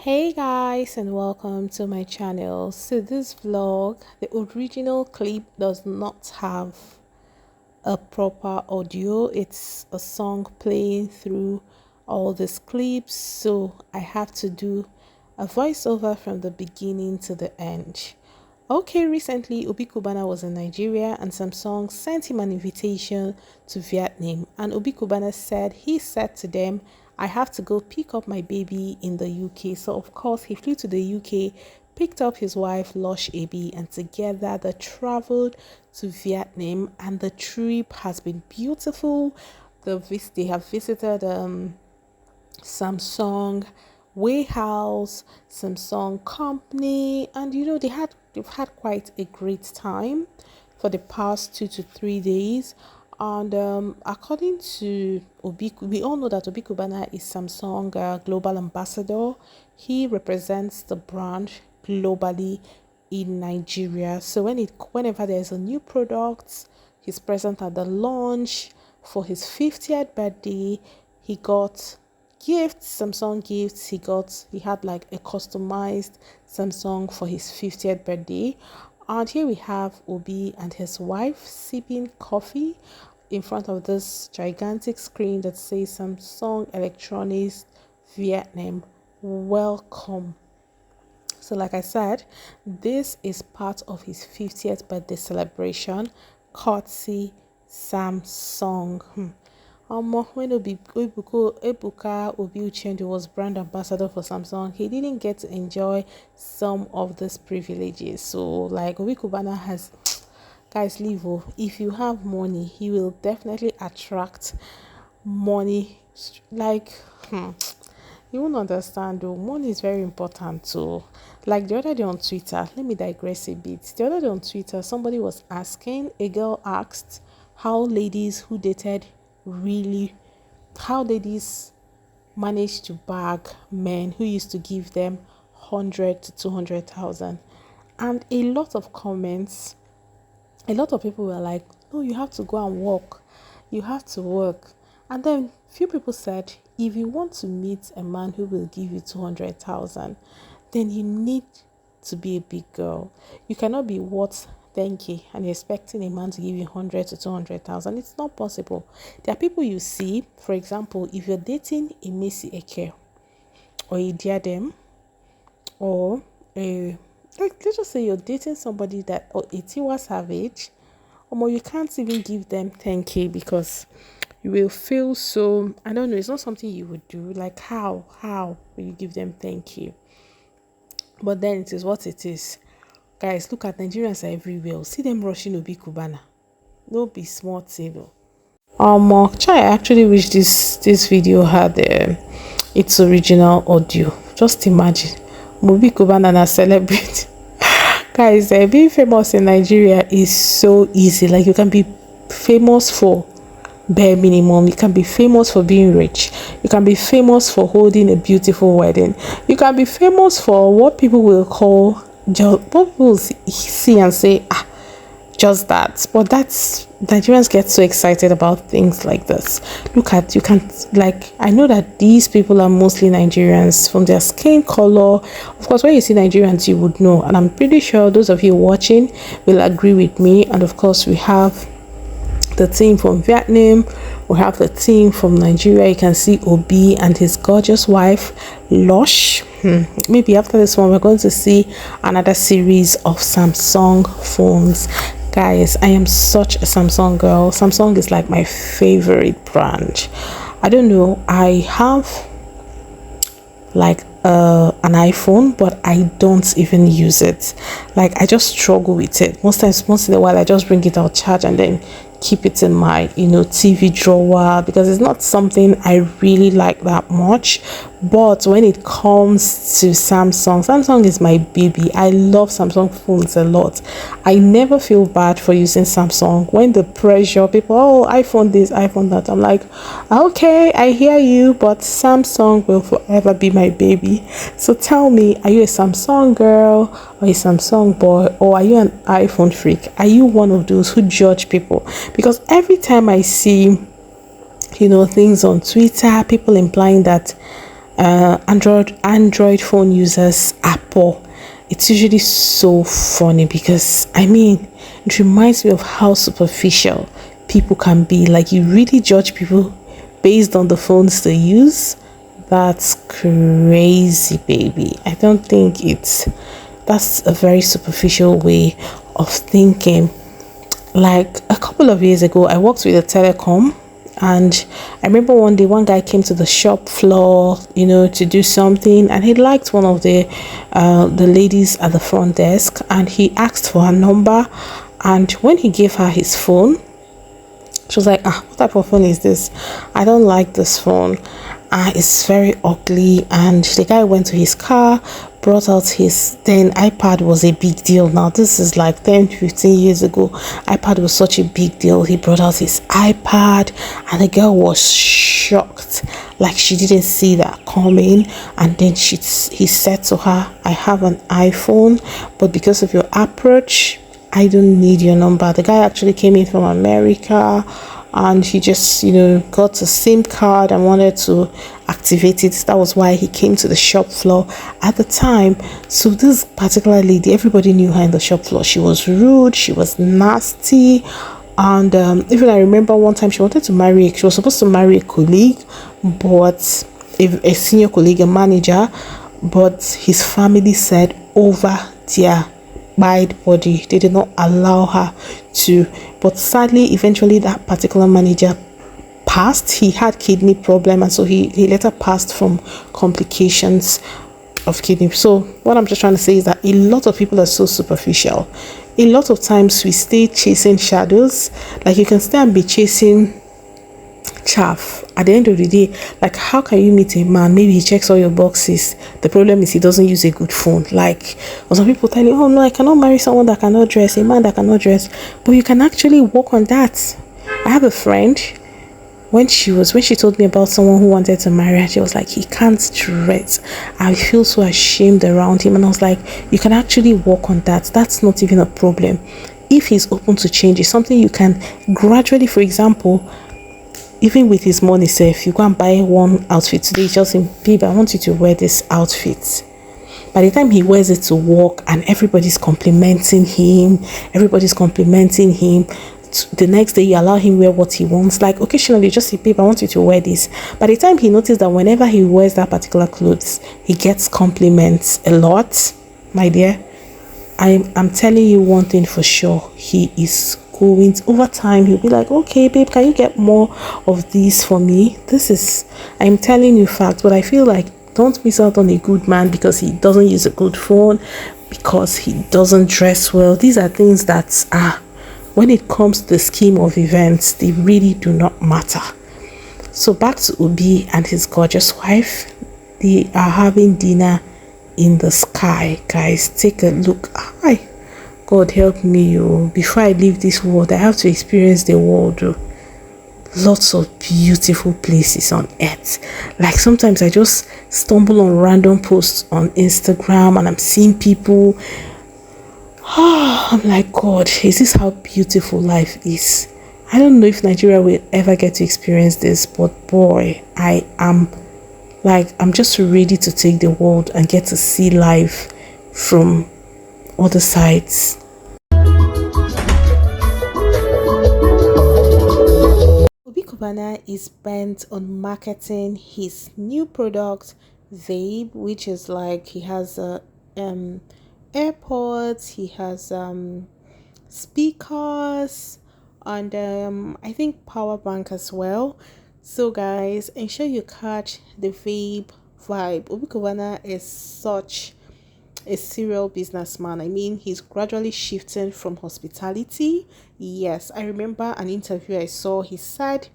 Hey guys, and welcome to my channel. So this vlog, the original clip does not have a proper audio. It's a song playing through all these clips, so I have to do a voiceover from the beginning to the end. Okay, recently Obi Cubana was in Nigeria and Samsung sent him an invitation to Vietnam, and Obi Cubana said to them, I have to go pick up my baby in the UK. So of course he flew to the UK, picked up his wife Lush AB, and together they traveled to Vietnam, and the trip has been beautiful. They have visited Samsung warehouse, Samsung company, and they've had quite a great time for the past 2 to 3 days. And according to Obi, we all know that Obi Cubana is Samsung global ambassador. He represents the brand globally in Nigeria. So whenever there's a new product, he's present at the launch. For his 50th birthday, he got gifts, Samsung gifts. He had like a customized Samsung for his 50th birthday. And here we have Obi and his wife sipping coffee in front of this gigantic screen that says Samsung Electronics Vietnam, welcome. So like I said, this is part of his 50th birthday celebration, courtesy Samsung. When Ebuka Obi Uchendu was brand ambassador for Samsung, he didn't get to enjoy some of these privileges. So like Obi Cubana has, guys, leave off. If you have money, he will definitely attract money. Like you won't understand though. Money is very important too. Like the other day on Twitter, let me digress a bit. The other day on Twitter, a girl asked how ladies who dated how ladies managed to bag men who used to give them 100 to 200,000. And a lot of comments, a lot of people were like, no, you have to go and work, you have to work. And then few people said, if you want to meet a man who will give you 200,000, then you need to be a big girl. You cannot be worth 10K and you're expecting a man to give you 100 to 200,000. It's not possible. There are people you see, for example, if you're dating a Messi Eke or a Diadem, or let's just say you're dating somebody or a Tiwa Savage, or you can't even give them 10K because you will feel so, I don't know, it's not something you would do. Like how will you give them 10K? But then it is what it is. Guys, look at Nigerians are everywhere. See them rushing Obi Cubana. No be smart, you know. I actually wish this video had its original audio. Just imagine, Obi Cubana na celebrate. Guys, being famous in Nigeria is so easy. Like you can be famous for bare minimum, you can be famous for being rich, you can be famous for holding a beautiful wedding, you can be famous for what people will call what people see and say, just that. But that's, Nigerians get so excited about things like this. Look at, I know that these people are mostly Nigerians from their skin color. Of course, when you see Nigerians, you would know, and I'm pretty sure those of you watching will agree with me. And of course, we have the team from Vietnam, we have the team from Nigeria. You can see Obi and his gorgeous wife Lush. Maybe after this one we're going to see another series of Samsung phones. Guys, I am such a Samsung girl. Samsung is like my favorite brand. I don't know, I have like an iPhone, but I don't even use it. Like I just struggle with it. Once in a while I just bring it out, charge, and then keep it in my TV drawer, because it's not something I really like that much. But when it comes to Samsung is my baby. I love Samsung phones a lot. I never feel bad for using Samsung. When the pressure, people, oh, iPhone this, iPhone that, I'm like, okay, I hear you, but Samsung will forever be my baby. So tell me, are you a Samsung girl or a Samsung boy, or are you an iPhone freak? Are you one of those who judge people? Because every time I see things on Twitter, people implying that Android phone users Apple. It's usually so funny because I mean it reminds me of how superficial people can be. Like you really judge people based on the phones they use. That's crazy, baby. I don't think that's a very superficial way of thinking. Like a couple of years ago, I worked with a telecom, and I remember one day one guy came to the shop floor, to do something, and he liked one of the ladies at the front desk, and he asked for her number. And when he gave her his phone, she was like, what type of phone is this? I don't like this phone. It's very ugly. And the guy went to his car, brought out his, then iPad was a big deal. Now this is like 10-15 years ago. iPad was such a big deal. He brought out his iPad, and the girl was shocked, like she didn't see that coming. And then he said to her, I have an iPhone, but because of your approach, I don't need your number. The guy actually came in from America, and he just, got a SIM card and wanted to activate it. That was why he came to the shop floor at the time. So this particular lady, everybody knew her in the shop floor. She was rude, she was nasty. And even I remember one time she was supposed to marry a colleague, but a senior colleague, a manager, but his family said over their body they did not allow her to. But sadly, eventually that particular manager passed. He had kidney problem, and so he later passed from complications of kidney. So what I'm just trying to say is that a lot of people are so superficial. A lot of times we stay chasing shadows. Like you can stay and be chasing chaff. At the end of the day, like how can you meet a man, maybe he checks all your boxes, the problem is he doesn't use a good phone? Like, or some people tell you, oh no, I cannot marry someone that cannot dress, a man that cannot dress. But you can actually work on that. I have a friend, when she told me about someone who wanted to marry her, she was like, he can't dress, I feel so ashamed around him. And I was like, you can actually work on that. That's not even a problem. If he's open to change, it's something you can gradually, for example, even with his money self, you go and buy one outfit today, you tell him, babe, I want you to wear this outfit. By the time he wears it to work and everybody's complimenting him, the next day you allow him wear what he wants. Like occasionally just say, babe, I want you to wear this. By the time he notices that whenever he wears that particular clothes, he gets compliments a lot, my dear, I'm telling you one thing for sure, he is going to, over time he'll be like, okay babe, can you get more of these for me? I'm telling you facts. But I feel like don't miss out on a good man because he doesn't use a good phone, because he doesn't dress well. These are things that are, when it comes to the scheme of events, they really do not matter. So back to Obi and his gorgeous wife. They are having dinner in the sky, guys. Take a look. Hi, God help me, before I leave this world, I have to experience the world. Lots of beautiful places on earth. Like sometimes I just stumble on random posts on Instagram and I'm seeing people. I'm like, God, is this how beautiful life is? I don't know if Nigeria will ever get to experience this, but boy, I'm just ready to take the world and get to see life from other sides. Obi Cubana is bent on marketing his new product, Vape, which is like he has AirPods, he has speakers, and I think power bank as well. So guys, ensure you catch the Vape vibe. Obi Cubana is such a serial businessman. I mean, he's gradually shifting from hospitality. Yes, I remember an interview I saw. He said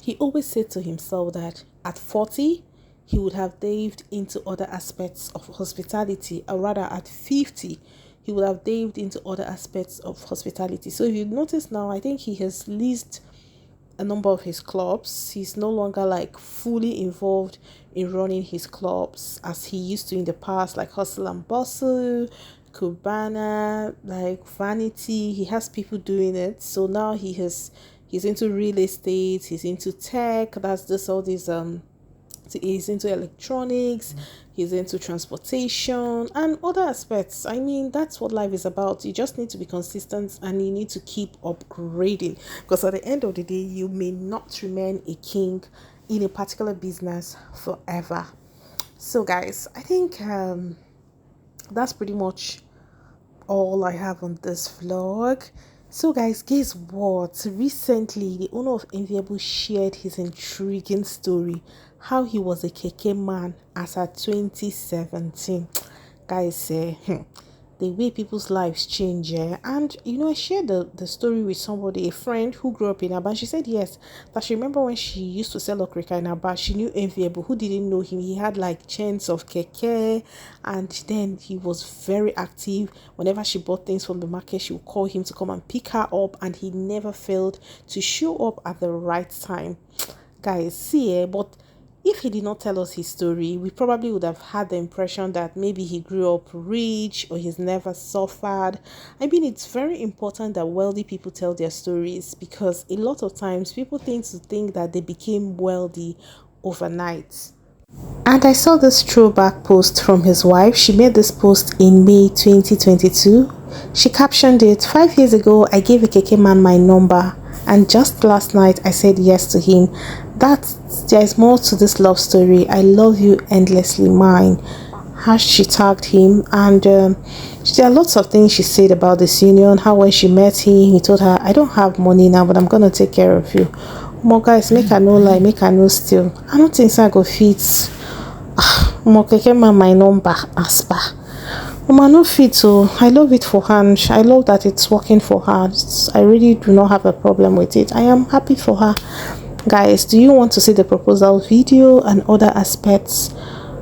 he always said to himself that at 40 he would have dived into other aspects of hospitality, or rather at 50 he would have dived into other aspects of hospitality. So if you notice now, I think he has leased a number of his clubs. He's no longer like fully involved in running his clubs as he used to in the past, like Hustle and Bustle, Cubana, like Vanity. He has people doing it. So now he's into real estate, he's into tech. That's just all these He's into electronics, he's into transportation and other aspects. I mean, that's what life is about. You just need to be consistent and you need to keep upgrading, because at the end of the day, you may not remain a king in a particular business forever. So, guys, I think that's pretty much all I have on this vlog. So guys, guess what? Recently, the owner of Enviable shared his intriguing story, how he was a keke man as at 2017. Guys, the way people's lives change, and I shared the story with somebody, a friend who grew up in Aba. She said yes, that she remember when she used to sell okrika in Aba, she knew Enviable. Who didn't know him? He had like chains of keke, and then he was very active. Whenever she bought things from the market, she would call him to come and pick her up, and he never failed to show up at the right time. Guys, see, but if he did not tell us his story, we probably would have had the impression that maybe he grew up rich or he's never suffered. I mean, it's very important that wealthy people tell their stories, because a lot of times people tend to think that they became wealthy overnight. And I saw this throwback post from his wife. She made this post in May 2022. She captioned it, "5 years ago, I gave a keke man my number, and just last night, I said yes to him. There is more to this love story. I love you endlessly, mine." She tagged him, and there are lots of things she said about this union. How when she met him, he told her, "I don't have money now, but I'm gonna take care of you." More guys, make I no lie, make I no steal. I don't think so I go fit. More keke man my number aspa. I no fit, so I love it for her. I love that it's working for her. I really do not have a problem with it. I am happy for her. Guys, do you want to see the proposal video and other aspects,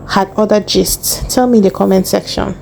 had other gists? Tell me in the comment section.